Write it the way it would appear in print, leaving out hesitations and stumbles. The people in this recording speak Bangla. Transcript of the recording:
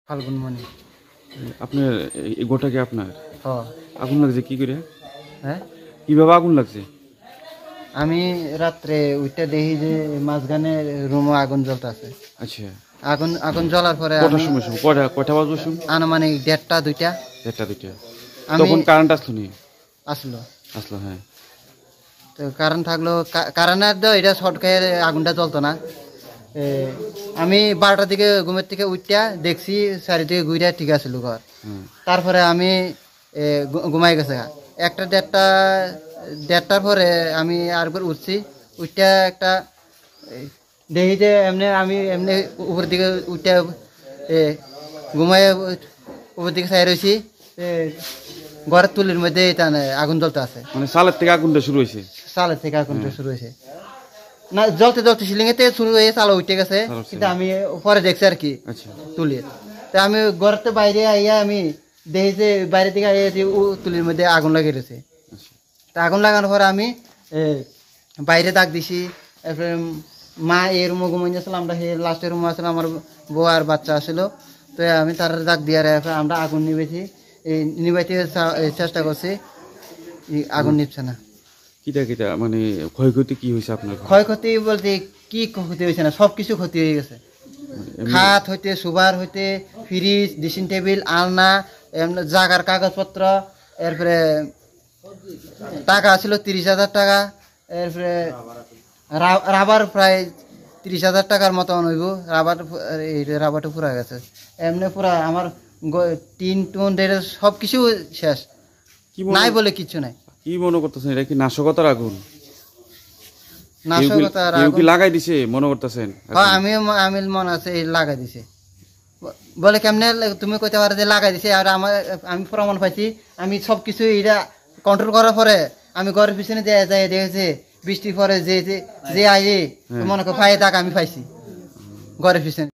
ফাল্গুন মনি। আপনার এই গোটা কি আপনার? হ্যাঁ। আগুন লাগছে কি করে? হ্যাঁ, কিভাবে আগুন লাগছে? আমি রাত্রে উঠতে দেখি যে মাঝখানে রুমে আগুন জ্বলতেছে। আচ্ছা, আগুন আগুন জ্বলার পরে কটার আমি সময় কটা বাজবে সময়? আনুমানিক 1:30 2টা একটা দুইটা। আমি তখন কারেন্ট আসলো নি? আসলো। আসলো, হ্যাঁ। তো কারেন্ট থাকলো, কারেন্টের তো এটা শর্ট খেয়ে আগুনটা জ্বলতো না। এ, আমি 12টার দিকে ঘুমের থেকে উঠটা দেখছি চারিদিকে ঘুরে ঠিক আছিল ঘর। হুম। তারপরে আমি ঘুমাই গেছে 1টা 1:30টার পরে আমি আরেকবার উঠছি। উঠটা একটা দেখি যে এমনি আমি এমনি উপর দিকে উঠে ঘুমাই উপর দিকে চাই রয়েছি। ঘরের তুলির মধ্যে আগুন জ্বলতে আছে। মানে সালের থেকে আগুনটা শুরু হয়েছে? সালের থেকে আগুনটা শুরু হয়েছে না, জ্বলতে জ্বলতে সিলিংয়ে থেকে শুরু হয়ে চালা উঠে গেছে, কিন্তু আমি পরে দেখছি আর কি আচ্ছা। তুলির। তা আমি ঘরের বাইরে আইয়া আমি দেখি যে বাইরে থেকে আইয়া তুলির মধ্যে আগুন লাগিয়ে রয়েছে। আচ্ছা। তা আগুন লাগানোর পরে আমি বাইরে ডাক দিছি। তারপরে মা এই রুমে ঘুমাইছিলাম, আমরা লাস্টের রুমে আসলাম, আমার বউ আর বাচ্চা আসলো। তো আমি তার ডাক দিয়ে আমরা আগুন নিবেছি, নিবাইতে চেষ্টা করছি, আগুন নিচ্ছে না। কিটা কিটা মানে ক্ষয়ক্ষতি কি হয়েছে আপনার? ক্ষয়ক্ষতি বলতে কি ক্ষতি হয়েছে না, সব কিছু ক্ষতি হয়ে গেছে। খাট হইতে, সুবার হইতে, ফ্রিজ, ড্রেসিং টেবিল, আলনা, জাগার কাগজপত্র, এরপরে টাকা ছিল 30,000 টাকা, এরপরে রাবার প্রায় 30,000 টাকার মতন হইব। রাবারটা পুরা গেছে, এমনি পুরা আমার টিন টুন সব কিছু শেষ, নাই বলে কিচ্ছু নাই। কি মনে করতেছেন, এটা কি নাশকতার আগুন? নাশকতার কেউ কি আগুন? লাগাই দিছে মনে করতেছেন? হ্যাঁ, আমি মনে আছে লাগাই দিছে। বলে কেমনে তুমি কইতে পারো যে লাগাই দিছে? আর আমি প্রমাণ পাইছি। আমি সব কিছু এটা কন্ট্রোল করার পরে আমি ঘরের পিছনে যাই দেখেছি বৃষ্টির পরে যে আইয়ে মনে করো পায়ে দাগ আমি পাইছি ঘরের পিছনে।